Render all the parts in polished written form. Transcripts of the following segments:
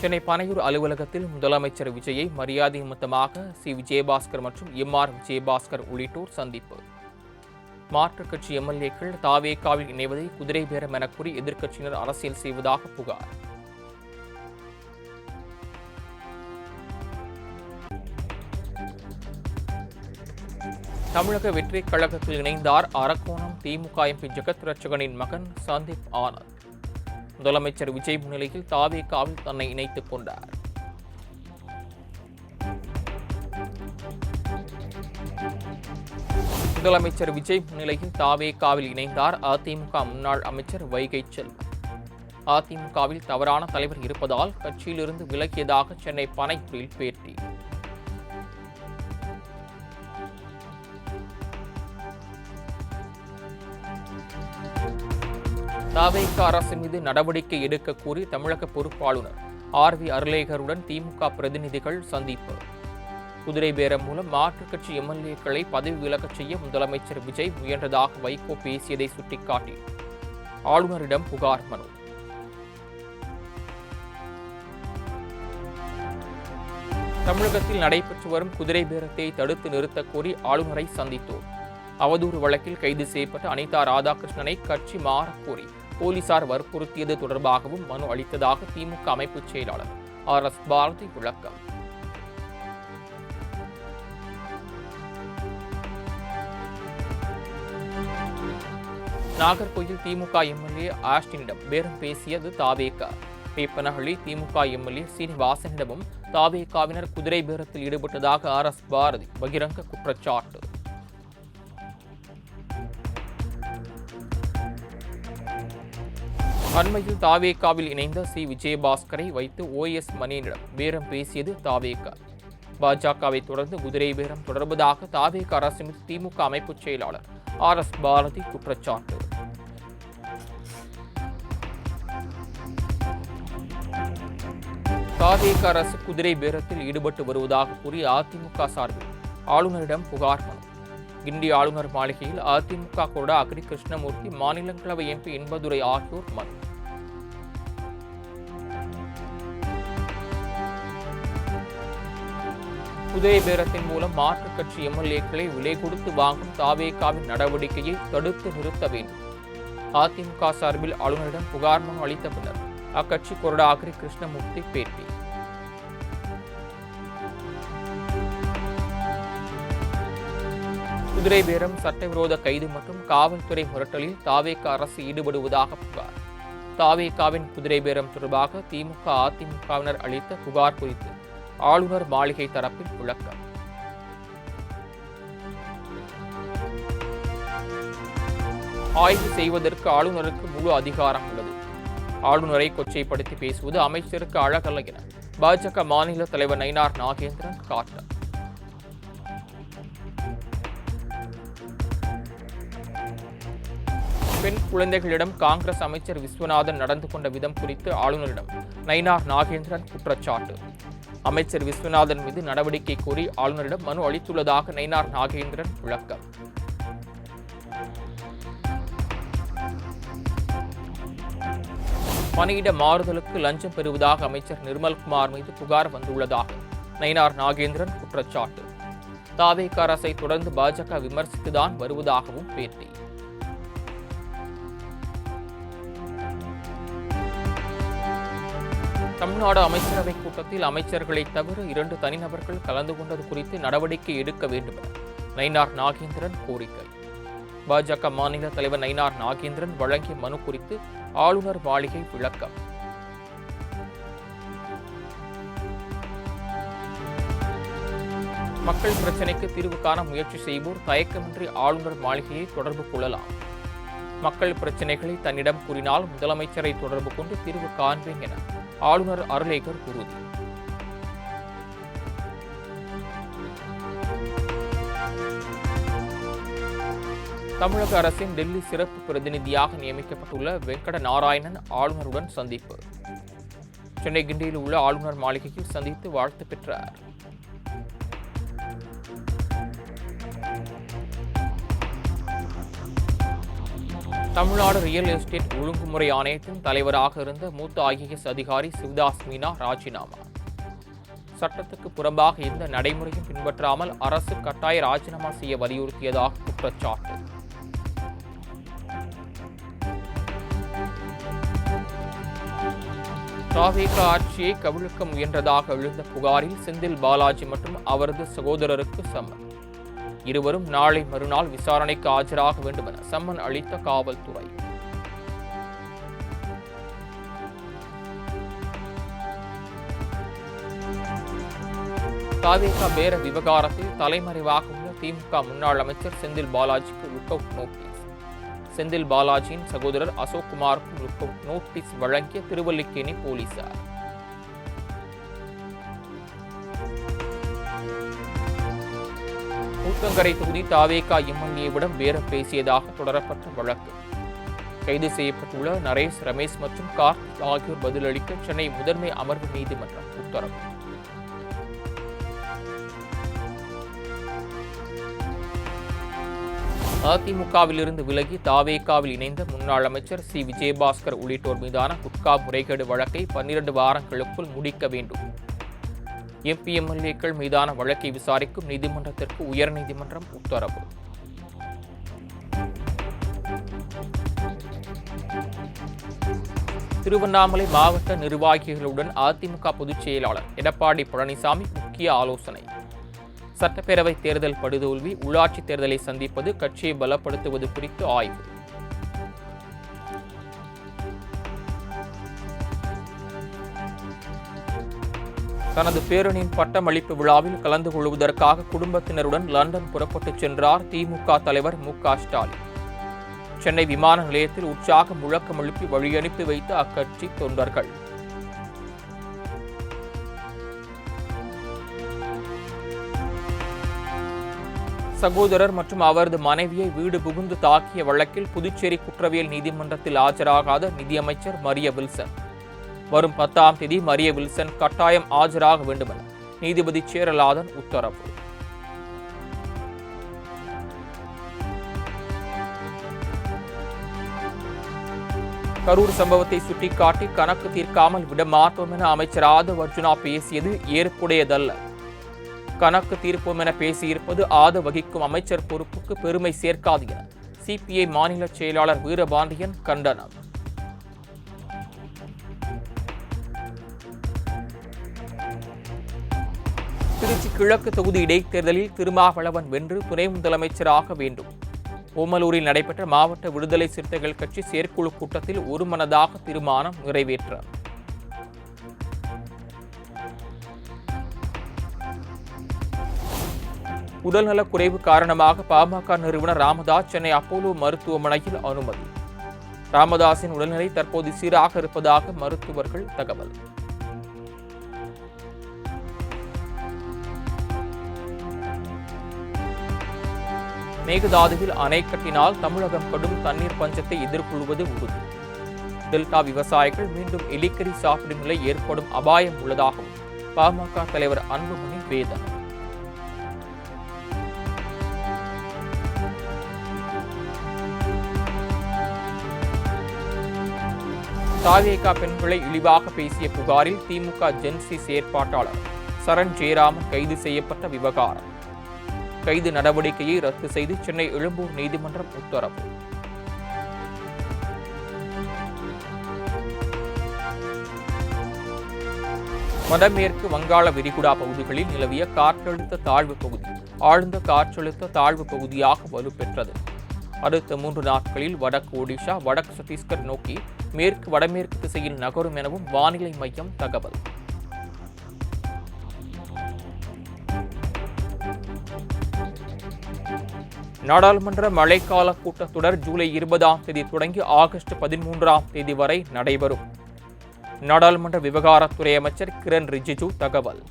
சென்னை பனையூர் அலுவலகத்தில் முதலமைச்சர் விஜயை மரியாதை நிமித்தமாக சி. விஜயபாஸ்கர் மற்றும் எம்.ஆர். விஜயபாஸ்கர் உள்ளிட்டோர் சந்திப்பு. மாற்றுக் கட்சி எம்எல்ஏக்கள் தாவேகாவில் இணைவதை குதிரை பேரம் என கூறி எதிர்க்கட்சியினர் அரசியல் செய்வதாக புகார். தமிழக வெற்றிக் கழகத்தில் இணைந்தார் அரக்கோணம் திமுக எம்பி ஜெகத் ரட்சகனின் மகன் சந்தீப் ஆனந்த். முதலமைச்சர் விஜய் முன்னிலையில் தாவேகாவில் தன்னை இணைத்துக் கொண்டார். முதலமைச்சர் விஜய் முன்னிலையில் தாவேகாவில் இணைந்தார் அதிமுக முன்னாள் அமைச்சர் வைகை செல்வன். அதிமுகவில் தவறான தலைவர் இருப்பதால் கட்சியிலிருந்து விலகியதாக சென்னை பனையூரில் பேட்டி. தாவேகா அரசு மீது நடவடிக்கை எடுக்க கோரி தமிழக பொறுப்பாளுநர் ஆர்.வி. அருளேகருடன் திமுக பிரதிநிதிகள் சந்திப்பு. குதிரை பேரம் மூலம் மாற்றுக் கட்சி எம்எல்ஏக்களை பதவி விலகச் செய்ய முதலமைச்சர் விஜய் முயன்றதாக வைகோ பேசியதை சுட்டிக்காட்டி ஆளுநரிடம் புகார் மனு. தமிழகத்தில் நடைபெற்று வரும் குதிரை பேரத்தை தடுத்து நிறுத்தக் கோரி ஆளுநரை சந்தித்தோம். அவதூறு வழக்கில் கைது செய்யப்பட்ட அனிதா ராதாகிருஷ்ணனை கட்சி மாறக் கோரி போலீசார் வற்புறுத்தியது தொடர்பாகவும் மனு அளித்ததாக திமுக அமைப்பு செயலாளர் ஆர்.எஸ். பாரதி விளக்கம். நாகர்கோயில் திமுக எம்எல்ஏ ஆஸ்டினிடம் பேரம் பேசியது தாவேகா. வேப்பனஹள்ளி திமுக எம்எல்ஏ சீனிவாசனிடமும் தாவேகாவினர் குதிரை பேரத்தில் ஈடுபட்டதாக ஆர்.எஸ். பாரதி பகிரங்க குற்றச்சாட்டு. அண்மையில் தாவேகாவில் இணைந்த சி. விஜயபாஸ்கரை வைத்து ஓ.எஸ். மணியனிடம் பேரம் பேசியது தாவேகா. பாஜகவை தொடர்ந்து குதிரை பேரம் தொடர்வதாக தாவேகா அரசு மீது திமுக அமைப்பு செயலாளர் ஆர்.எஸ். பாரதி குற்றச்சாட்டு. தாவேகா அரசு குதிரை பேரத்தில் ஈடுபட்டு வருவதாக கூறி அதிமுக சார்பில் ஆளுநரிடம் புகார் மனு. கிண்டி ஆளுநர் மாளிகையில் அதிமுக கொறடா அக்ரி கிருஷ்ணமூர்த்தி, மாநிலங்களவை எம்பி இன்பதுரை ஆகியோர் மனு. குதிரை பேரத்தின் மூலம் மாற்றுக் கட்சி எம்எல்ஏக்களை விலை கொடுத்து வாங்கும் தாவேகாவின் நடவடிக்கையை தடுத்து நிறுத்த வேண்டும். அதிமுக சார்பில் ஆளுநரிடம் புகார் மனு அளித்த பின்னர் அக்கட்சி கொறடா அக்ரி கிருஷ்ணமூர்த்தி பேட்டி. குதிரை பேரம், சட்டவிரோத கைது மற்றும் காவல்துறை மிரட்டலில் தாவேகா அரசு ஈடுபடுவதாக புகார். தாவேகாவின் குதிரை பேரம் தொடர்பாக திமுக அதிமுகவினர் அளித்த புகார் குறித்து ஆளுநர் மாளிகை தரப்பில் விளக்கம். ஆய்வு செய்வதற்கு ஆளுநருக்கு முழு அதிகாரம் உள்ளது. ஆளுநரை கொச்சைப்படுத்தி பேசுவது அமைச்சருக்கு அழகல்ல என பாஜக மாநில தலைவர் நயினார் நாகேந்திரன் காட்டம். பெண் குழந்தைகளிடம் காங்கிரஸ் அமைச்சர் விஸ்வநாதன் நடந்து கொண்ட விதம் குறித்து ஆளுநரிடம் நயினார் நாகேந்திரன் குற்றச்சாட்டு. அமைச்சர் விஸ்வநாதன் மீது நடவடிக்கை கோரி ஆளுநரிடம் மனு அளித்துள்ளதாக நயினார் நாகேந்திரன் விளக்கம். பணியிட மாறுதலுக்கு லஞ்சம் பெறுவதாக அமைச்சர் நிர்மல்குமார் மீது புகார் வந்துள்ளதாக நயினார் நாகேந்திரன் குற்றச்சாட்டு. தாவேகா அரசை தொடர்ந்து பாஜக விமர்சித்துதான் வருவதாகவும் பேட்டி. தமிழ்நாடு அமைச்சரவை கூட்டத்தில் அமைச்சர்களை தவிர 2 தனிநபர்கள் கலந்து கொண்டது குறித்து நடவடிக்கை எடுக்க வேண்டும் என நயினார் நாகேந்திரன் கோரிக்கை. பாஜக மாநில தலைவர் நயினார் நாகேந்திரன் வழங்கிய மனு குறித்து ஆளுநர் மாளிகை விளக்கம். மக்கள் பிரச்சினைக்கு தீர்வு காண முயற்சி செய்வோர் தயக்கமின்றி ஆளுநர் மாளிகையை தொடர்பு கொள்ளலாம். மக்கள் பிரச்சினைகளை தன்னிடம் கூறினால் முதலமைச்சரை தொடர்பு கொண்டு தீர்வு காண்பேன் என ஆளுநர் அருளேகர் உறுதி. தமிழக அரசின் டெல்லி சிறப்பு பிரதிநிதியாக நியமிக்கப்பட்டுள்ள வெங்கட நாராயணன் ஆளுநருடன் சந்திப்பு. சென்னை கிண்டியில் உள்ள ஆளுநர் மாளிகையில் சந்தித்து வாழ்த்து பெற்றார். தமிழ்நாடு ரியல் எஸ்டேட் ஒழுங்குமுறை ஆணையத்தின் தலைவராக இருந்த மூத்த IAS அதிகாரி சிவதாஸ் மீனா ராஜினாமா. சட்டத்துக்கு புறம்பாக எந்த நடைமுறையும் பின்பற்றாமல் அரசு கட்டாய ராஜினாமா செய்ய வலியுறுத்தியதாக குற்றச்சாட்டு. தாவேக ஆட்சியை கவிழ்க்க முயன்றதாக எழுந்த புகாரில் செந்தில் பாலாஜி மற்றும் அவரது சகோதரருக்கு சம்மன். இருவரும் நாளை மறுநாள் விசாரணைக்கு ஆஜராக வேண்டும் என சம்மன் அளித்த காவல்துறை. தாவேக பேர விவகாரத்தில் தலைமறைவாக உள்ள திமுக முன்னாள் அமைச்சர் செந்தில் பாலாஜிக்கு லுக் அவுட் நோட்டீஸ். செந்தில் பாலாஜியின் சகோதரர் அசோக் குமாருக்கும் லுக் அவுட் நோட்டீஸ் வழங்கிய திருவல்லிக்கேணி போலீசார். ஊத்தங்கரை தொகுதி தாவேக MLA-விடம் பேரம் பேசியதாக தொடரப்பட்ட வழக்கு. கைது செய்யப்பட்டுள்ள நரேஷ், ரமேஷ் மற்றும் கார்த்திக் ஆகியோர் பதிலளிக்க சென்னை முதன்மை அமர்வு நீதிமன்றம் உத்தரவு. அதிமுகவிலிருந்து விலகி தாவேகாவில் இணைந்த முன்னாள் அமைச்சர் சி. விஜயபாஸ்கர் உள்ளிட்டோர் மீதான குட்கா முறைகேடு வழக்கை 12 வாரங்களுக்குள் முடிக்க வேண்டும். MP MLA-க்கள் மீதான வழக்கை விசாரிக்கும் நீதிமன்றத்திற்கு உயர்நீதிமன்றம் உத்தரவு. திருவண்ணாமலை மாவட்ட நிர்வாகிகளுடன் அதிமுக பொதுச் செயலாளர் எடப்பாடி பழனிசாமி முக்கிய ஆலோசனை. சட்டப்பேரவை தேர்தல் படுதோல்வி, உள்ளாட்சி தேர்தலை சந்திப்பது, கட்சியை பலப்படுத்துவது குறித்து ஆய்வு. தனது பேரணியின் பட்டமளிப்பு விழாவில் கலந்து கொள்வதற்காக குடும்பத்தினருடன் லண்டன் புறப்பட்டுச் சென்றார் திமுக தலைவர் மு.க. ஸ்டாலின். சென்னை விமான நிலையத்தில் உற்சாக முழக்கம் எழுப்பி வழியனுப்பி வைத்த அக்கட்சி தொண்டர்கள். சகோதரர் மற்றும் அவரது மனைவியை வீடு புகுந்து தாக்கிய வழக்கில் புதுச்சேரி குற்றவியல் நீதிமன்றத்தில் ஆஜராகாத நிதியமைச்சர் மரிய வில்சன். வரும் 10ஆம் தேதி மரிய வில்சன் கட்டாயம் ஆஜராக வேண்டும் என நீதிபதி சேரலாதன் உத்தரவு. கரூர் சம்பவத்தை சுட்டிக்காட்டி கணக்கு தீர்க்காமல் விட மாட்டோம் என அமைச்சர் ஆதவ் அர்ஜுனா பேசியது ஏற்புடையதல்ல. கணக்கு தீர்ப்போம் என பேசியிருப்பது ஆதவ் வகிக்கும் அமைச்சர் பொறுப்புக்கு பெருமை சேர்க்காது என CPI மாநில செயலாளர் வீரபாண்டியன் கண்டனம். திருச்சி கிழக்கு தொகுதி இடைத்தேர்தலில் திருமாவளவன் வென்று துணை முதலமைச்சராக வேண்டும். ஓமலூரில் நடைபெற்ற மாவட்ட விடுதலை சிறுத்தைகள் கட்சி செயற்குழு கூட்டத்தில் ஒருமனதாக தீர்மானம் நிறைவேற்ற. உடல்நலக் குறைவு காரணமாக பாமக நிறுவனர் ராமதாஸ் சென்னை அப்போலோ மருத்துவமனையில் அனுமதி. ராமதாஸின் உடல்நிலை தற்போது சீராக இருப்பதாக மருத்துவர்கள் தகவல். மேகதாதுவில் அணை கட்டினால் தமிழகம் கடும் தண்ணீர் பஞ்சத்தை எதிர்கொள்வது உறுதி. டெல்டா விவசாயிகள் மீண்டும் எலிக்கறி சாப்பிடும் நிலை ஏற்படும் அபாயம் உள்ளதாகவும் பாமக தலைவர் அன்புமணி வேதனை. தாவேகா பெண்களை இழிவாக பேசிய புகாரில் திமுக ஜென்சி செயற்பாட்டாளர் சரண் ஜெயராமன் கைது செய்யப்பட்ட விவகாரம். கைது நடவடிக்கையை ரத்து செய்து சென்னை எழும்பூர் நீதிமன்றம் உத்தரவு. வடமேற்கு வங்காள விரிகுடா பகுதிகளில் நிலவிய காற்றழுத்த தாழ்வு பகுதி ஆழ்ந்த காற்றழுத்த தாழ்வு பகுதியாக வலுப்பெற்றது. அடுத்த 3 நாட்களில் வடக்கு ஒடிஷா, வடக்கு சத்தீஸ்கர் நோக்கி மேற்கு வடமேற்கு திசையில் நகரும் எனவும் வானிலை மையம் தகவல். நாடாளுமன்ற மழைக்கால கூட்டத்தொடர் ஜூலை 20ஆம் தேதி தொடங்கி ஆகஸ்ட் 13ஆம் தேதி வரை நடைபெறும். நாடாளுமன்ற விவகாரத்துறை அமைச்சர் கிரண் ரிஜிஜு தகவல்.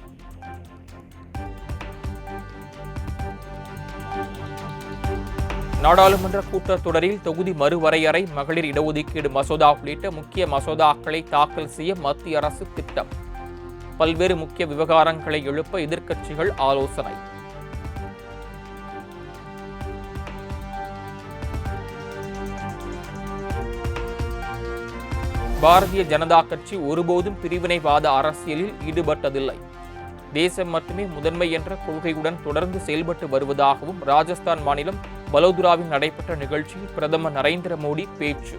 நாடாளுமன்ற கூட்டத்தொடரில் தொகுதி மறுவரையறை, மகளிர் இடஒதுக்கீடு மசோதா உள்ளிட்ட முக்கிய மசோதாக்களை தாக்கல் செய்ய மத்திய அரசு திட்டம். பல்வேறு முக்கிய விவகாரங்களை எழுப்ப எதிர்க்கட்சிகள் ஆலோசனை. பாரதிய ஜனதா கட்சி ஒருபோதும் பிரிவினைவாத அரசியலில் ஈடுபட்டதில்லை. தேசம் மட்டுமே முதன்மை என்ற கொள்கையுடன் தொடர்ந்து செயல்பட்டு வருவதாகவும் ராஜஸ்தான் மாநிலம் பலோதராவில் நடைபெற்ற நிகழ்ச்சியில் பிரதமர் நரேந்திர மோடி பேச்சு.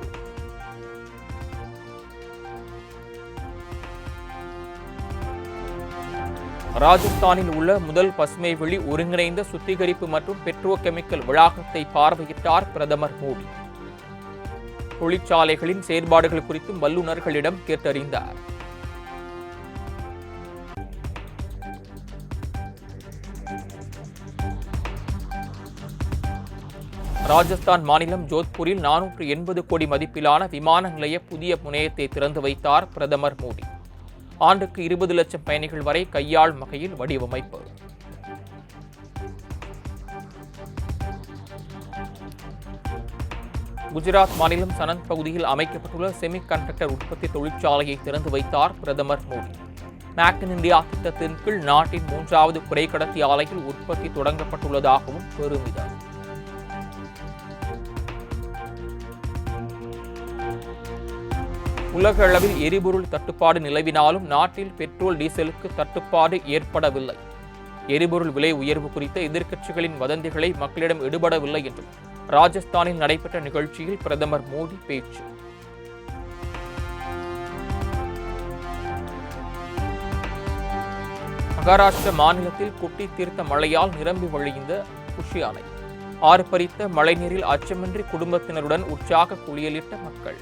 ராஜஸ்தானில் உள்ள முதல் பசுமை வெளி ஒருங்கிணைந்த சுத்திகரிப்பு மற்றும் பெட்ரோ கெமிக்கல் வளாகத்தை பார்வையிட்டார் பிரதமர் மோடி. தொழிற்சாலைகளின் செயற்பாடுகள் குறித்தும் வல்லுநர்களிடம் கேட்டறிந்தார். ராஜஸ்தான் மாநிலம் ஜோத்பூரில் 480 கோடி மதிப்பிலான விமான நிலைய புதிய முனையத்தை திறந்து வைத்தார் பிரதமர் மோடி. ஆண்டுக்கு 20 லட்சம் பயணிகள் வரை கையாளும் வகையில் வடிவமைப்பு. குஜராத் மாநிலம் சனந்த் பகுதியில் அமைக்கப்பட்டுள்ள செமிகண்டக்டர் உற்பத்தி தொழிற்சாலையை திறந்து வைத்தார் பிரதமர் மோடி. மேக் இன் இந்தியா திட்டத்தின் கீழ் நாட்டின் 3வது குறைக்கடத்தி ஆலையில் உற்பத்தி தொடங்கப்பட்டுள்ளதாகவும் பெருமிதம். உலக அளவில் எரிபொருள் தட்டுப்பாடு நிலவினாலும் நாட்டில் பெட்ரோல் டீசலுக்கு தட்டுப்பாடு ஏற்படவில்லை. எரிபொருள் விலை உயர்வு குறித்த எதிர்க்கட்சிகளின் வதந்திகளை மக்களிடம் எடுபடவில்லை என்றும் ராஜஸ்தானில் நடைபெற்ற நிகழ்ச்சியில் பிரதமர் மோடி பேச்சு. மகாராஷ்டிர மாநிலத்தில் கொட்டி தீர்த்த மழையால் நிரம்பி வழிந்த குஷி அணை. ஆர்ப்பரித்த மழைநீரில் அச்சமின்றி குடும்பத்தினருடன் உற்சாக குளியலிட்ட மக்கள்.